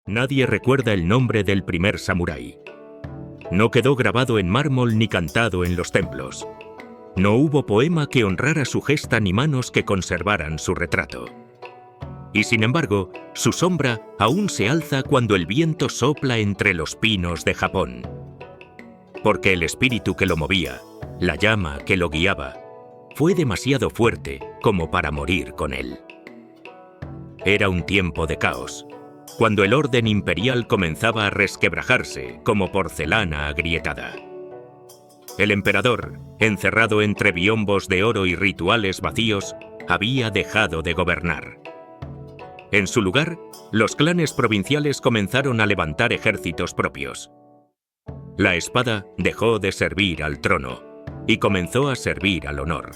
Nadie recuerda el nombre del primer samurái. No quedó grabado en mármol ni cantado en los templos. No hubo poema que honrara su gesta ni manos que conservaran su retrato. Y sin embargo, su sombra aún se alza cuando el viento sopla entre los pinos de Japón. Porque el espíritu que lo movía, la llama que lo guiaba, fue demasiado fuerte como para morir con él. Era un tiempo de caos, cuando el orden imperial comenzaba a resquebrajarse como porcelana agrietada. El emperador, encerrado entre biombos de oro y rituales vacíos, había dejado de gobernar. En su lugar, los clanes provinciales comenzaron a levantar ejércitos propios. La espada dejó de servir al trono y comenzó a servir al honor.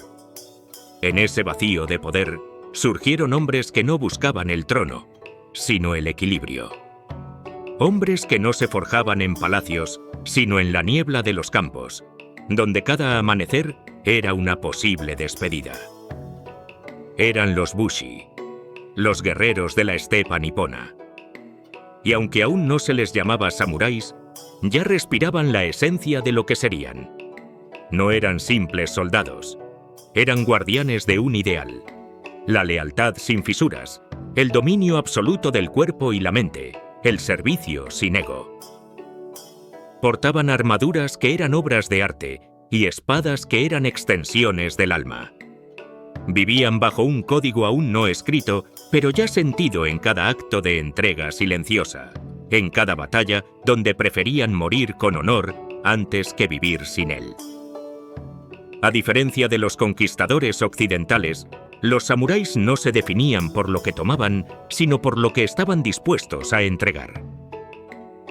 En ese vacío de poder, surgieron hombres que no buscaban el trono, sino el equilibrio. Hombres que no se forjaban en palacios, sino en la niebla de los campos, donde cada amanecer era una posible despedida. Eran los Bushi, los guerreros de la estepa nipona. Y aunque aún no se les llamaba samuráis, ya respiraban la esencia de lo que serían. No eran simples soldados, eran guardianes de un ideal: la lealtad sin fisuras, el dominio absoluto del cuerpo y la mente, el servicio sin ego. Portaban armaduras que eran obras de arte y espadas que eran extensiones del alma. Vivían bajo un código aún no escrito, pero ya sentido en cada acto de entrega silenciosa, en cada batalla donde preferían morir con honor antes que vivir sin él. A diferencia de los conquistadores occidentales, los samuráis no se definían por lo que tomaban, sino por lo que estaban dispuestos a entregar.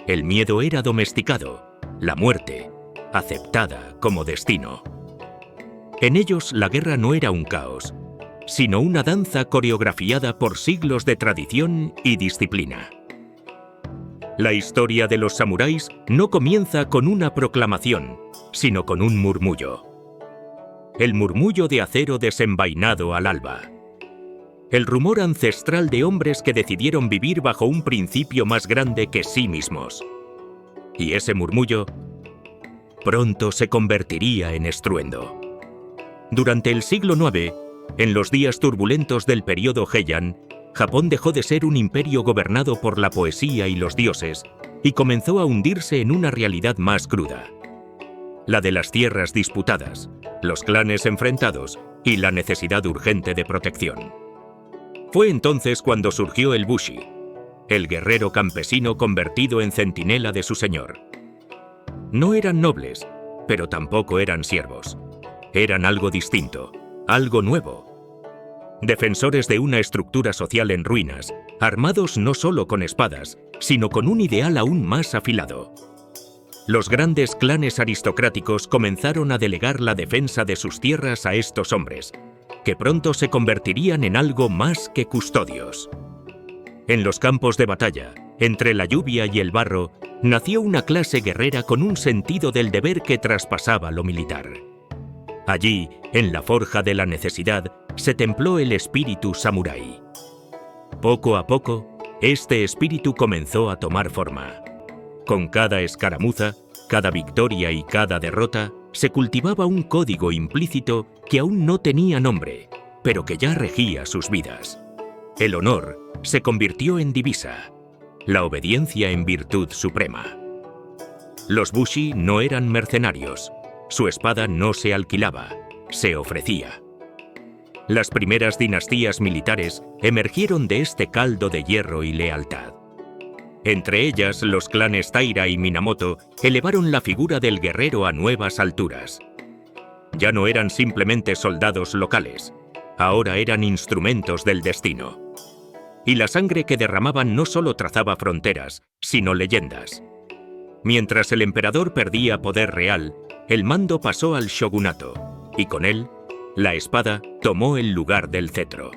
El miedo era domesticado, la muerte, aceptada como destino. En ellos la guerra no era un caos, sino una danza coreografiada por siglos de tradición y disciplina. La historia de los samuráis no comienza con una proclamación, sino con un murmullo. El murmullo de acero desenvainado al alba. El rumor ancestral de hombres que decidieron vivir bajo un principio más grande que sí mismos. Y ese murmullo pronto se convertiría en estruendo. Durante el siglo IX, en los días turbulentos del período Heian, Japón dejó de ser un imperio gobernado por la poesía y los dioses y comenzó a hundirse en una realidad más cruda: la de las tierras disputadas, los clanes enfrentados y la necesidad urgente de protección. Fue entonces cuando surgió el Bushi, el guerrero campesino convertido en centinela de su señor. No eran nobles, pero tampoco eran siervos. Eran algo distinto, algo nuevo. Defensores de una estructura social en ruinas, armados no solo con espadas, sino con un ideal aún más afilado. Los grandes clanes aristocráticos comenzaron a delegar la defensa de sus tierras a estos hombres, que pronto se convertirían en algo más que custodios. En los campos de batalla, entre la lluvia y el barro, nació una clase guerrera con un sentido del deber que traspasaba lo militar. Allí, en la forja de la necesidad, se templó el espíritu samurái. Poco a poco, este espíritu comenzó a tomar forma. Con cada escaramuza, cada victoria y cada derrota, se cultivaba un código implícito que aún no tenía nombre, pero que ya regía sus vidas. El honor se convirtió en divisa, la obediencia en virtud suprema. Los Bushi no eran mercenarios, su espada no se alquilaba, se ofrecía. Las primeras dinastías militares emergieron de este caldo de hierro y lealtad. Entre ellas, los clanes Taira y Minamoto elevaron la figura del guerrero a nuevas alturas. Ya no eran simplemente soldados locales, ahora eran instrumentos del destino. Y la sangre que derramaban no solo trazaba fronteras, sino leyendas. Mientras el emperador perdía poder real, el mando pasó al shogunato, y con él, la espada tomó el lugar del cetro.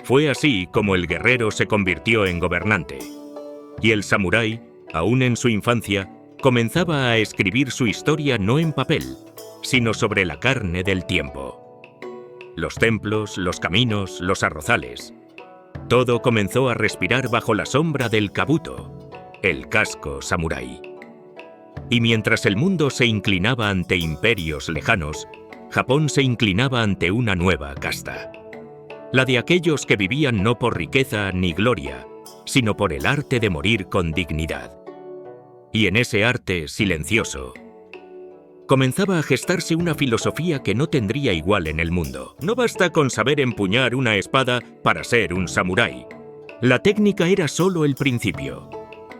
Fue así como el guerrero se convirtió en gobernante, y el samurái, aún en su infancia, comenzaba a escribir su historia no en papel, sino sobre la carne del tiempo. Los templos, los caminos, los arrozales. Todo comenzó a respirar bajo la sombra del kabuto, el casco samurái. Y mientras el mundo se inclinaba ante imperios lejanos, Japón se inclinaba ante una nueva casta. La de aquellos que vivían no por riqueza ni gloria, sino por el arte de morir con dignidad. Y en ese arte silencioso, comenzaba a gestarse una filosofía que no tendría igual en el mundo. No basta con saber empuñar una espada para ser un samurái. La técnica era solo el principio.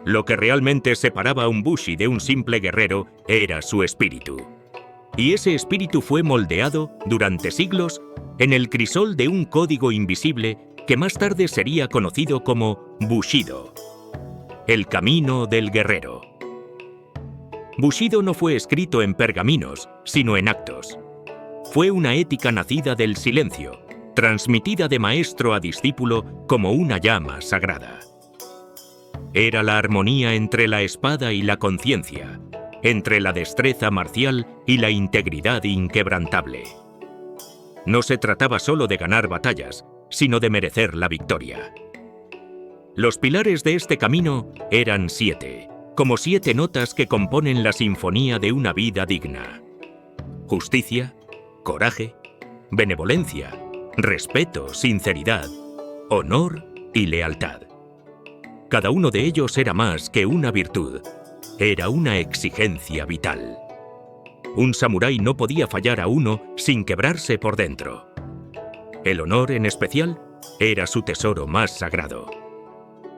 Lo que realmente separaba a un bushi de un simple guerrero era su espíritu. Y ese espíritu fue moldeado, durante siglos, en el crisol de un código invisible que más tarde sería conocido como Bushido, el camino del guerrero. Bushido no fue escrito en pergaminos, sino en actos. Fue una ética nacida del silencio, transmitida de maestro a discípulo como una llama sagrada. Era la armonía entre la espada y la conciencia, entre la destreza marcial y la integridad inquebrantable. No se trataba solo de ganar batallas, sino de merecer la victoria. Los pilares de este camino eran 7, como 7 notas que componen la sinfonía de una vida digna: justicia, coraje, benevolencia, respeto, sinceridad, honor y lealtad. Cada uno de ellos era más que una virtud, era una exigencia vital. Un samurái no podía fallar a uno sin quebrarse por dentro. El honor, en especial, era su tesoro más sagrado.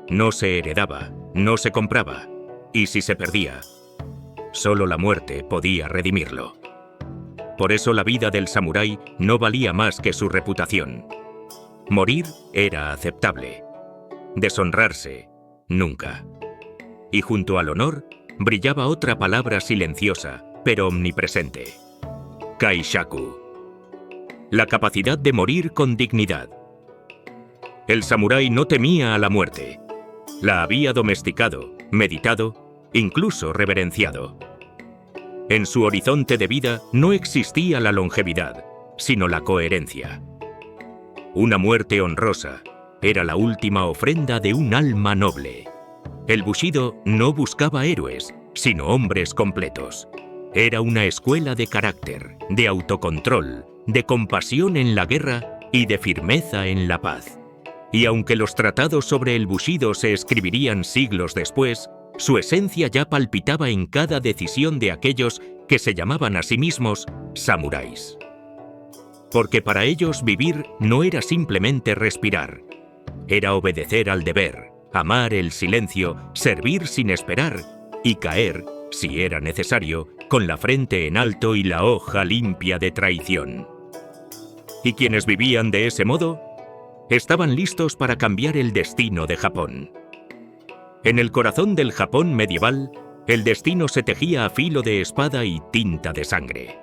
No se heredaba, no se compraba, y si se perdía, solo la muerte podía redimirlo. Por eso la vida del samurái no valía más que su reputación. Morir era aceptable. Deshonrarse, nunca. Y junto al honor, brillaba otra palabra silenciosa, pero omnipresente: Kaishaku. La capacidad de morir con dignidad. El samurái no temía a la muerte. La había domesticado, meditado, incluso reverenciado. En su horizonte de vida no existía la longevidad, sino la coherencia. Una muerte honrosa era la última ofrenda de un alma noble. El Bushido no buscaba héroes, sino hombres completos. Era una escuela de carácter, de autocontrol, de compasión en la guerra y de firmeza en la paz. Y aunque los tratados sobre el Bushido se escribirían siglos después, su esencia ya palpitaba en cada decisión de aquellos que se llamaban a sí mismos samuráis. Porque para ellos vivir no era simplemente respirar, era obedecer al deber, amar el silencio, servir sin esperar y caer, si era necesario, con la frente en alto y la hoja limpia de traición. Y quienes vivían de ese modo estaban listos para cambiar el destino de Japón. En el corazón del Japón medieval, el destino se tejía a filo de espada y tinta de sangre.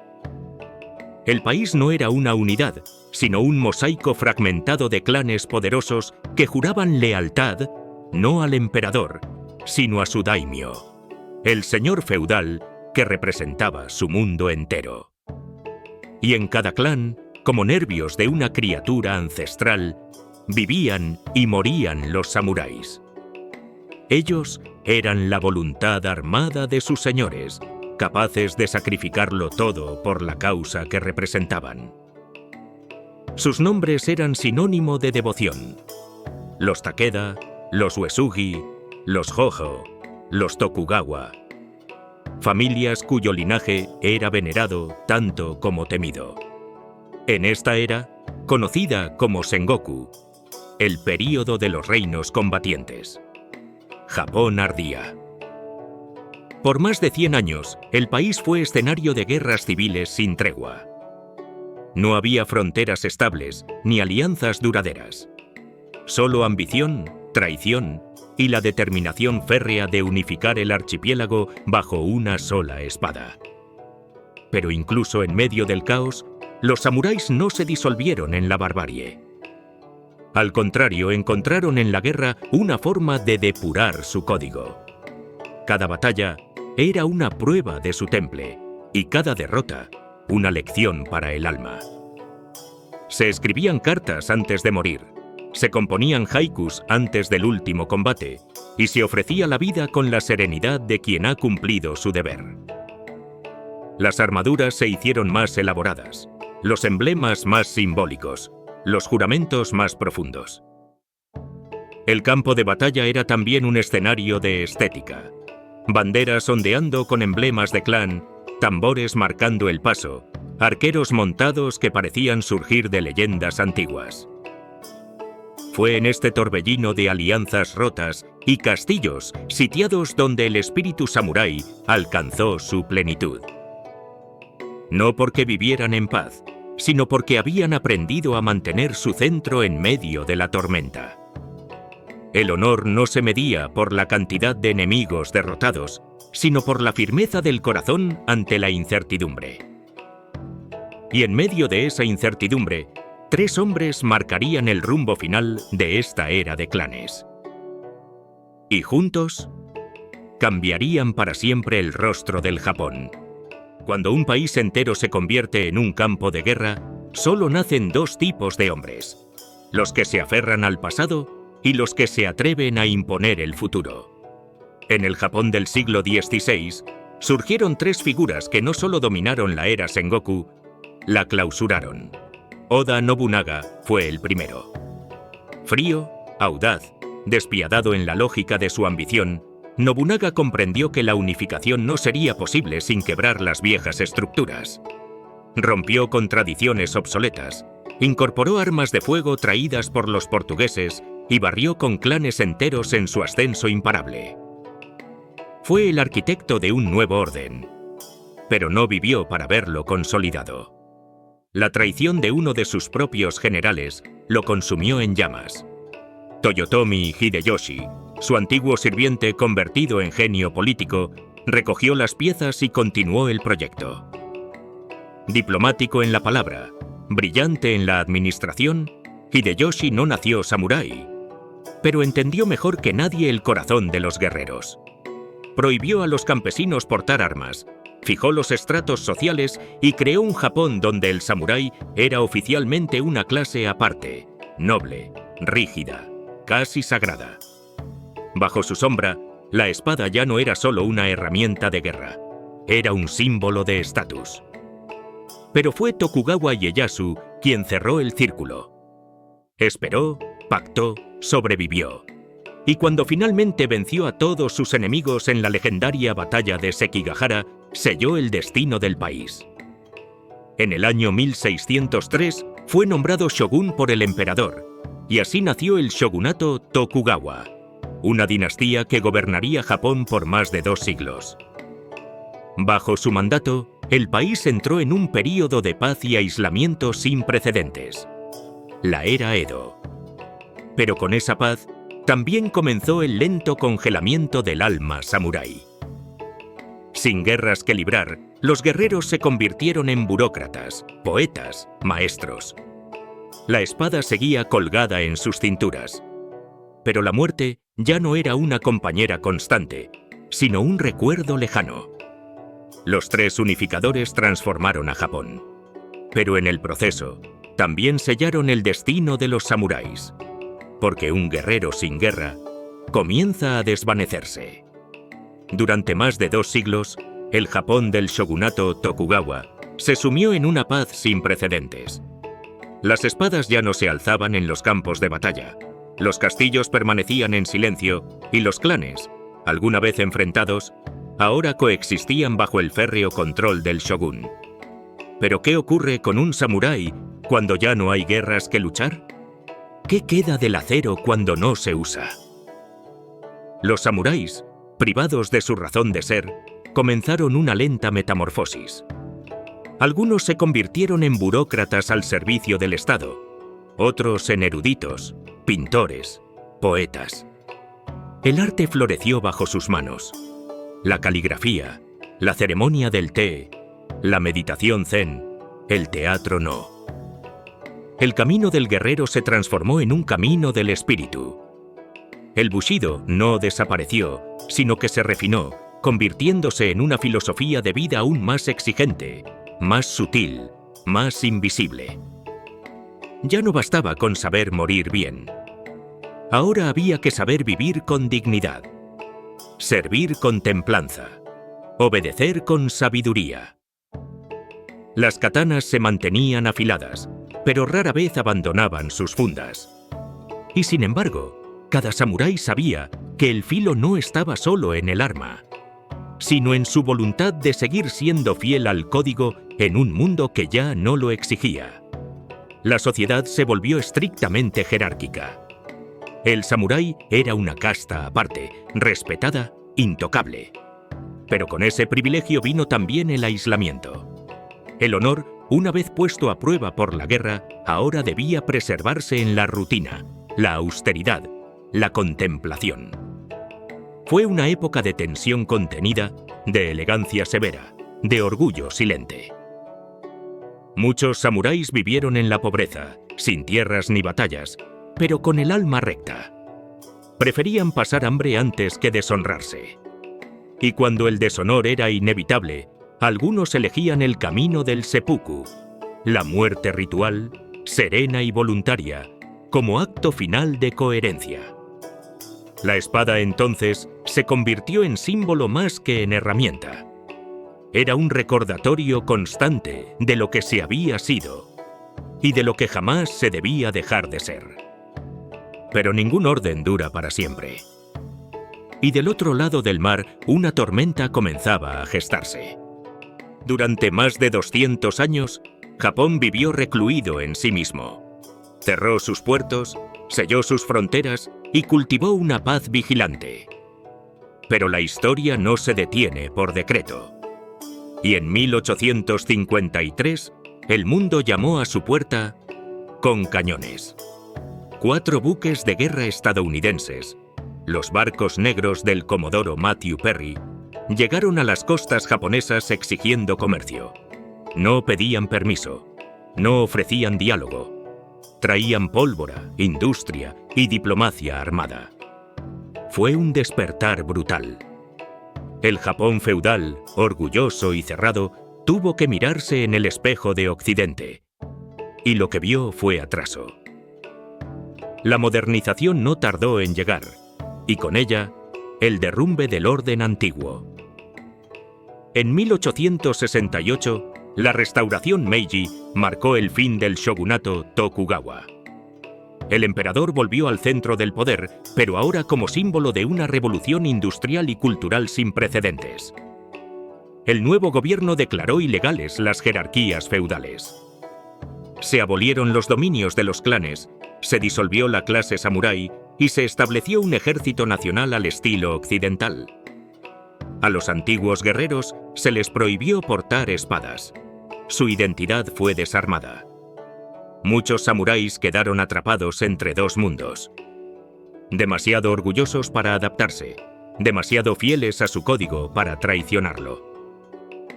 El país no era una unidad, sino un mosaico fragmentado de clanes poderosos que juraban lealtad no al emperador, sino a su daimyo, el señor feudal que representaba su mundo entero. Y en cada clan, como nervios de una criatura ancestral, vivían y morían los samuráis. Ellos eran la voluntad armada de sus señores, capaces de sacrificarlo todo por la causa que representaban. Sus nombres eran sinónimo de devoción: los Takeda, los Uesugi, los Hojo, los Tokugawa. Familias cuyo linaje era venerado tanto como temido. En esta era, conocida como Sengoku, el período de los reinos combatientes, Japón ardía. Por más de 100 años, el país fue escenario de guerras civiles sin tregua. No había fronteras estables ni alianzas duraderas. Solo ambición, traición y la determinación férrea de unificar el archipiélago bajo una sola espada. Pero incluso en medio del caos, los samuráis no se disolvieron en la barbarie. Al contrario, encontraron en la guerra una forma de depurar su código. Cada batalla era una prueba de su temple y cada derrota una lección para el alma. Se escribían cartas antes de morir, Se componían haikus antes del último combate y se ofrecía la vida con la serenidad de quien ha cumplido su deber. Las armaduras se hicieron más elaboradas, los emblemas más simbólicos, los juramentos más profundos. El campo de batalla era también un escenario de estética. Banderas ondeando con emblemas de clan, tambores marcando el paso, arqueros montados que parecían surgir de leyendas antiguas. Fue en este torbellino de alianzas rotas y castillos sitiados donde el espíritu samurái alcanzó su plenitud. No porque vivieran en paz, sino porque habían aprendido a mantener su centro en medio de la tormenta. El honor no se medía por la cantidad de enemigos derrotados, sino por la firmeza del corazón ante la incertidumbre. Y en medio de esa incertidumbre, 3 hombres marcarían el rumbo final de esta era de clanes. Y juntos, cambiarían para siempre el rostro del Japón. Cuando un país entero se convierte en un campo de guerra, solo nacen 2 tipos de hombres: los que se aferran al pasado y los que se atreven a imponer el futuro. En el Japón del siglo XVI, surgieron 3 figuras que no solo dominaron la era Sengoku, la clausuraron. Oda Nobunaga fue el primero. Frío, audaz, despiadado en la lógica de su ambición, Nobunaga comprendió que la unificación no sería posible sin quebrar las viejas estructuras. Rompió con tradiciones obsoletas, incorporó armas de fuego traídas por los portugueses y barrió con clanes enteros en su ascenso imparable. Fue el arquitecto de un nuevo orden, pero no vivió para verlo consolidado. La traición de uno de sus propios generales lo consumió en llamas. Toyotomi Hideyoshi, su antiguo sirviente convertido en genio político, recogió las piezas y continuó el proyecto. Diplomático en la palabra, brillante en la administración, Hideyoshi no nació samurái, pero entendió mejor que nadie el corazón de los guerreros. Prohibió a los campesinos portar armas, fijó los estratos sociales y creó un Japón donde el samurái era oficialmente una clase aparte, noble, rígida, casi sagrada. Bajo su sombra, la espada ya no era solo una herramienta de guerra, era un símbolo de estatus. Pero fue Tokugawa Ieyasu quien cerró el círculo. Esperó, pactó, sobrevivió. Y cuando finalmente venció a todos sus enemigos en la legendaria batalla de Sekigahara, selló el destino del país. En el año 1603 fue nombrado shogun por el emperador, y así nació el shogunato Tokugawa, una dinastía que gobernaría Japón por más de 2 siglos. Bajo su mandato, el país entró en un período de paz y aislamiento sin precedentes, la era Edo. Pero con esa paz, también comenzó el lento congelamiento del alma samurái. Sin guerras que librar, los guerreros se convirtieron en burócratas, poetas, maestros. La espada seguía colgada en sus cinturas. Pero la muerte ya no era una compañera constante, sino un recuerdo lejano. Los 3 unificadores transformaron a Japón. Pero en el proceso, también sellaron el destino de los samuráis. Porque un guerrero sin guerra comienza a desvanecerse. Durante más de 2 siglos, el Japón del shogunato Tokugawa se sumió en una paz sin precedentes. Las espadas ya no se alzaban en los campos de batalla, los castillos permanecían en silencio y los clanes, alguna vez enfrentados, ahora coexistían bajo el férreo control del shogun. ¿Pero qué ocurre con un samurái cuando ya no hay guerras que luchar? ¿Qué queda del acero cuando no se usa? Los samuráis, privados de su razón de ser, comenzaron una lenta metamorfosis. Algunos se convirtieron en burócratas al servicio del Estado, otros en eruditos, pintores, poetas. El arte floreció bajo sus manos. La caligrafía, la ceremonia del té, la meditación zen, el teatro no. El camino del guerrero se transformó en un camino del espíritu. El bushido no desapareció, sino que se refinó, convirtiéndose en una filosofía de vida aún más exigente, más sutil, más invisible. Ya no bastaba con saber morir bien. Ahora había que saber vivir con dignidad, servir con templanza, obedecer con sabiduría. Las katanas se mantenían afiladas, pero rara vez abandonaban sus fundas. Y sin embargo, cada samurái sabía que el filo no estaba solo en el arma, sino en su voluntad de seguir siendo fiel al código en un mundo que ya no lo exigía. La sociedad se volvió estrictamente jerárquica. El samurái era una casta aparte, respetada, intocable. Pero con ese privilegio vino también el aislamiento. El honor, una vez puesto a prueba por la guerra, ahora debía preservarse en la rutina, la austeridad, la contemplación. Fue una época de tensión contenida, de elegancia severa, de orgullo silente. Muchos samuráis vivieron en la pobreza, sin tierras ni batallas, pero con el alma recta. Preferían pasar hambre antes que deshonrarse. Y cuando el deshonor era inevitable, algunos elegían el camino del seppuku, la muerte ritual, serena y voluntaria, como acto final de coherencia. La espada entonces se convirtió en símbolo más que en herramienta. Era un recordatorio constante de lo que se había sido y de lo que jamás se debía dejar de ser. Pero ningún orden dura para siempre. Y del otro lado del mar, una tormenta comenzaba a gestarse. Durante más de 200 años, Japón vivió recluido en sí mismo. Cerró sus puertos, selló sus fronteras y cultivó una paz vigilante. Pero la historia no se detiene por decreto. Y en 1853, el mundo llamó a su puerta con cañones. 4 buques de guerra estadounidenses, los barcos negros del comodoro Matthew Perry, llegaron a las costas japonesas exigiendo comercio. No pedían permiso, no ofrecían diálogo. Traían pólvora, industria y diplomacia armada. Fue un despertar brutal. El Japón feudal, orgulloso y cerrado, tuvo que mirarse en el espejo de Occidente. Y lo que vio fue atraso. La modernización no tardó en llegar, y con ella, el derrumbe del orden antiguo. En 1868, la restauración Meiji marcó el fin del shogunato Tokugawa. El emperador volvió al centro del poder, pero ahora como símbolo de una revolución industrial y cultural sin precedentes. El nuevo gobierno declaró ilegales las jerarquías feudales. Se abolieron los dominios de los clanes, se disolvió la clase samurái y se estableció un ejército nacional al estilo occidental. A los antiguos guerreros se les prohibió portar espadas. Su identidad fue desarmada. Muchos samuráis quedaron atrapados entre 2 mundos. Demasiado orgullosos para adaptarse, demasiado fieles a su código para traicionarlo.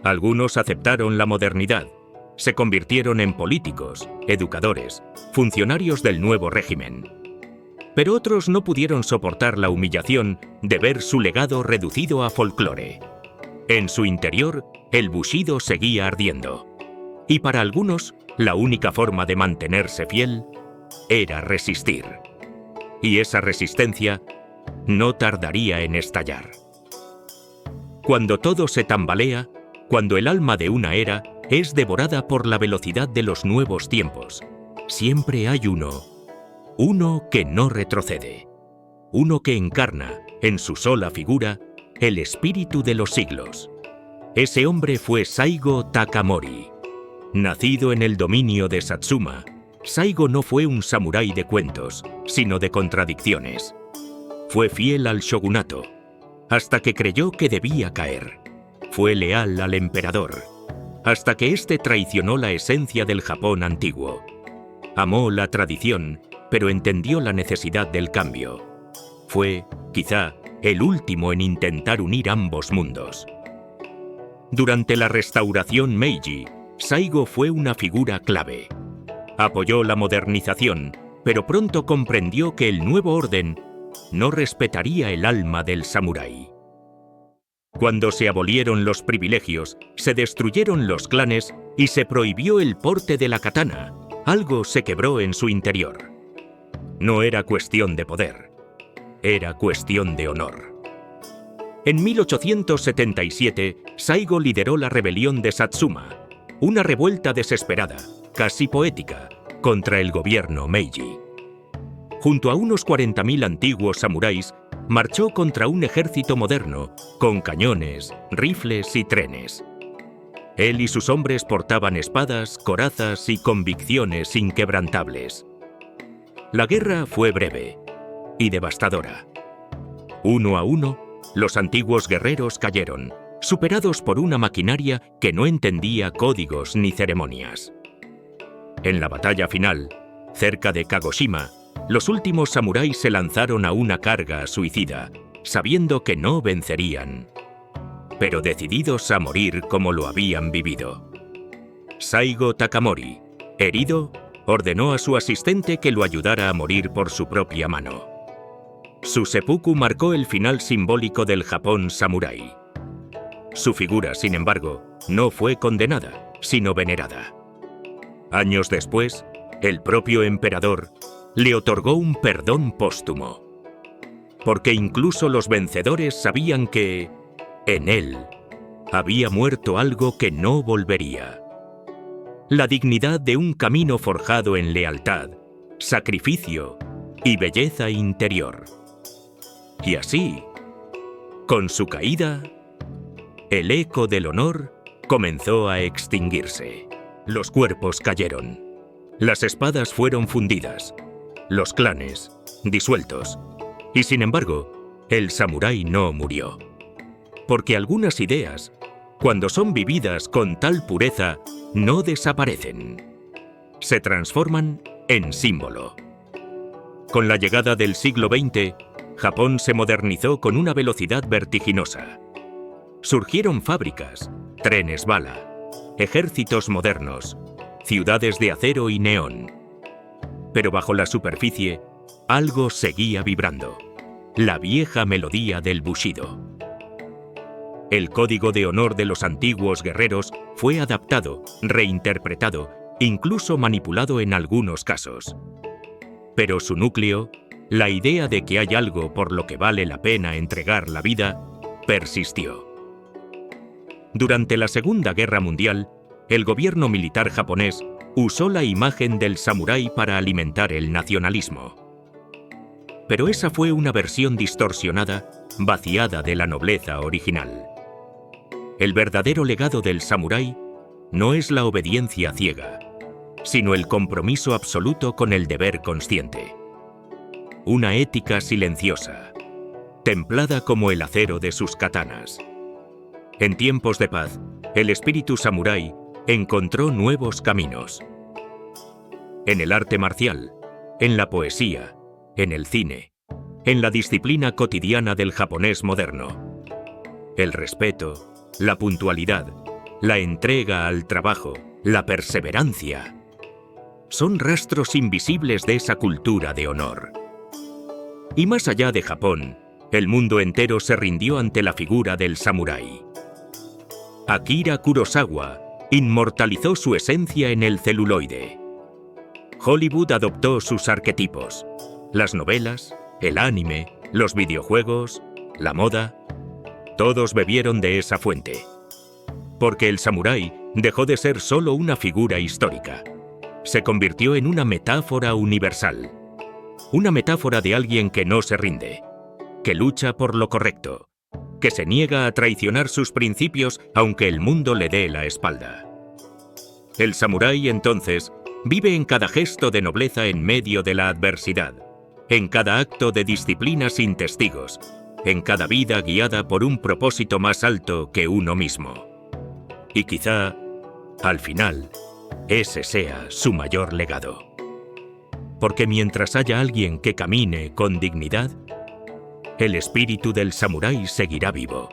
Algunos aceptaron la modernidad, se convirtieron en políticos, educadores, funcionarios del nuevo régimen. Pero otros no pudieron soportar la humillación de ver su legado reducido a folclore. En su interior, el bushido seguía ardiendo. Y para algunos, la única forma de mantenerse fiel era resistir. Y esa resistencia no tardaría en estallar. Cuando todo se tambalea, cuando el alma de una era es devorada por la velocidad de los nuevos tiempos, siempre hay uno que no retrocede, uno que encarna, en su sola figura, el espíritu de los siglos. Ese hombre fue Saigo Takamori. Nacido en el dominio de Satsuma, Saigo no fue un samurái de cuentos, sino de contradicciones. Fue fiel al shogunato, hasta que creyó que debía caer. Fue leal al emperador, hasta que éste traicionó la esencia del Japón antiguo. Amó la tradición, pero entendió la necesidad del cambio. Fue, quizá, el último en intentar unir ambos mundos. Durante la restauración Meiji, Saigo fue una figura clave. Apoyó la modernización, pero pronto comprendió que el nuevo orden no respetaría el alma del samurái. Cuando se abolieron los privilegios, se destruyeron los clanes y se prohibió el porte de la katana, algo se quebró en su interior. No era cuestión de poder, era cuestión de honor. En 1877, Saigo lideró la rebelión de Satsuma, una revuelta desesperada, casi poética, contra el gobierno Meiji. Junto a unos 40.000 antiguos samuráis, marchó contra un ejército moderno, con cañones, rifles y trenes. Él y sus hombres portaban espadas, corazas y convicciones inquebrantables. La guerra fue breve y devastadora. Uno a uno, los antiguos guerreros cayeron, superados por una maquinaria que no entendía códigos ni ceremonias. En la batalla final, cerca de Kagoshima, los últimos samuráis se lanzaron a una carga suicida, sabiendo que no vencerían, pero decididos a morir como lo habían vivido. Saigo Takamori, herido, ordenó a su asistente que lo ayudara a morir por su propia mano. Su seppuku marcó el final simbólico del Japón samurái. Su figura, sin embargo, no fue condenada, sino venerada. Años después, el propio emperador le otorgó un perdón póstumo, porque incluso los vencedores sabían que, en él, había muerto algo que no volvería. La dignidad de un camino forjado en lealtad, sacrificio y belleza interior. Y así, con su caída, el eco del honor comenzó a extinguirse. Los cuerpos cayeron, las espadas fueron fundidas, los clanes disueltos, y sin embargo, el samurái no murió. Porque algunas ideas, cuando son vividas con tal pureza, no desaparecen. Se transforman en símbolo. Con la llegada del siglo XX, Japón se modernizó con una velocidad vertiginosa. Surgieron fábricas, trenes bala, ejércitos modernos, ciudades de acero y neón. Pero bajo la superficie, algo seguía vibrando: la vieja melodía del bushido. El código de honor de los antiguos guerreros fue adaptado, reinterpretado, incluso manipulado en algunos casos. Pero su núcleo, la idea de que hay algo por lo que vale la pena entregar la vida, persistió. Durante la Segunda Guerra Mundial, el gobierno militar japonés usó la imagen del samurái para alimentar el nacionalismo. Pero esa fue una versión distorsionada, vaciada de la nobleza original. El verdadero legado del samurái no es la obediencia ciega, sino el compromiso absoluto con el deber consciente. Una ética silenciosa, templada como el acero de sus katanas. En tiempos de paz, el espíritu samurái encontró nuevos caminos. En el arte marcial, en la poesía, en el cine, en la disciplina cotidiana del japonés moderno. El respeto, la puntualidad, la entrega al trabajo, la perseverancia, son rastros invisibles de esa cultura de honor. Y más allá de Japón, el mundo entero se rindió ante la figura del samurái. Akira Kurosawa inmortalizó su esencia en el celuloide. Hollywood adoptó sus arquetipos: las novelas, el anime, los videojuegos, la moda. Todos bebieron de esa fuente. Porque el samurái dejó de ser solo una figura histórica. Se convirtió en una metáfora universal. Una metáfora de alguien que no se rinde, que lucha por lo correcto, que se niega a traicionar sus principios aunque el mundo le dé la espalda. El samurái, entonces, vive en cada gesto de nobleza en medio de la adversidad, en cada acto de disciplina sin testigos, en cada vida guiada por un propósito más alto que uno mismo. Y quizá, al final, ese sea su mayor legado. Porque mientras haya alguien que camine con dignidad, el espíritu del samurái seguirá vivo.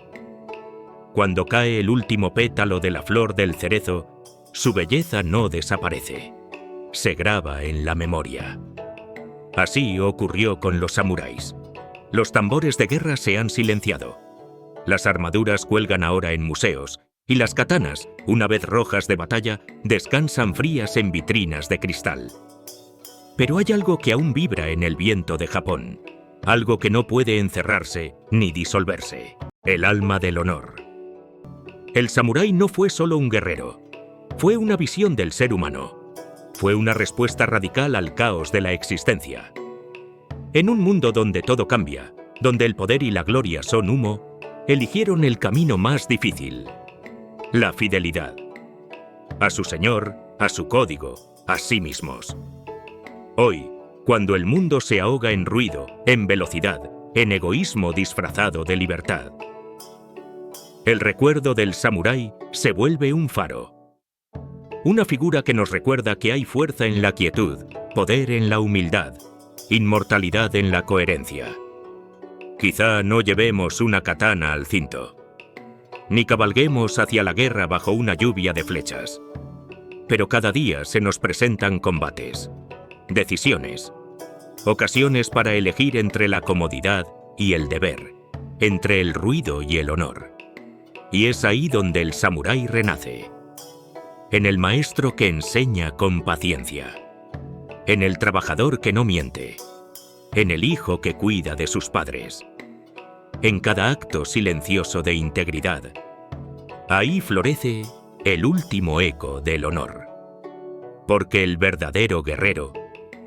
Cuando cae el último pétalo de la flor del cerezo, su belleza no desaparece, se graba en la memoria. Así ocurrió con los samuráis. Los tambores de guerra se han silenciado. Las armaduras cuelgan ahora en museos, y las katanas, una vez rojas de batalla, descansan frías en vitrinas de cristal. Pero hay algo que aún vibra en el viento de Japón, algo que no puede encerrarse ni disolverse: el alma del honor. El samurái no fue solo un guerrero, fue una visión del ser humano, fue una respuesta radical al caos de la existencia. En un mundo donde todo cambia, donde el poder y la gloria son humo, eligieron el camino más difícil: la fidelidad. A su señor, a su código, a sí mismos. Hoy, cuando el mundo se ahoga en ruido, en velocidad, en egoísmo disfrazado de libertad, el recuerdo del samurái se vuelve un faro. Una figura que nos recuerda que hay fuerza en la quietud, poder en la humildad, inmortalidad en la coherencia. Quizá no llevemos una katana al cinto, ni cabalguemos hacia la guerra bajo una lluvia de flechas, pero cada día se nos presentan combates, decisiones, ocasiones para elegir entre la comodidad y el deber, entre el ruido y el honor. Y es ahí donde el samurái renace, en el maestro que enseña con paciencia, en el trabajador que no miente, en el hijo que cuida de sus padres, en cada acto silencioso de integridad. Ahí florece el último eco del honor. Porque el verdadero guerrero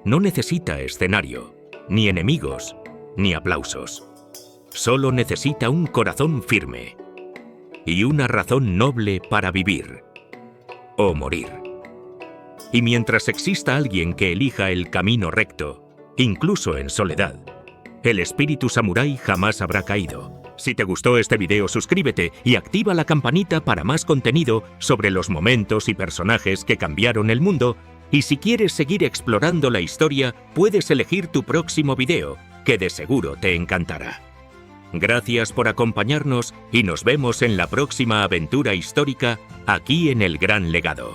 no necesita escenario, ni enemigos, ni aplausos. Solo necesita un corazón firme y una razón noble para vivir o morir. Y mientras exista alguien que elija el camino recto, incluso en soledad, el espíritu samurái jamás habrá caído. Si te gustó este video, suscríbete y activa la campanita para más contenido sobre los momentos y personajes que cambiaron el mundo. Y si quieres seguir explorando la historia, puedes elegir tu próximo video, que de seguro te encantará. Gracias por acompañarnos y nos vemos en la próxima aventura histórica aquí en El Gran Legado.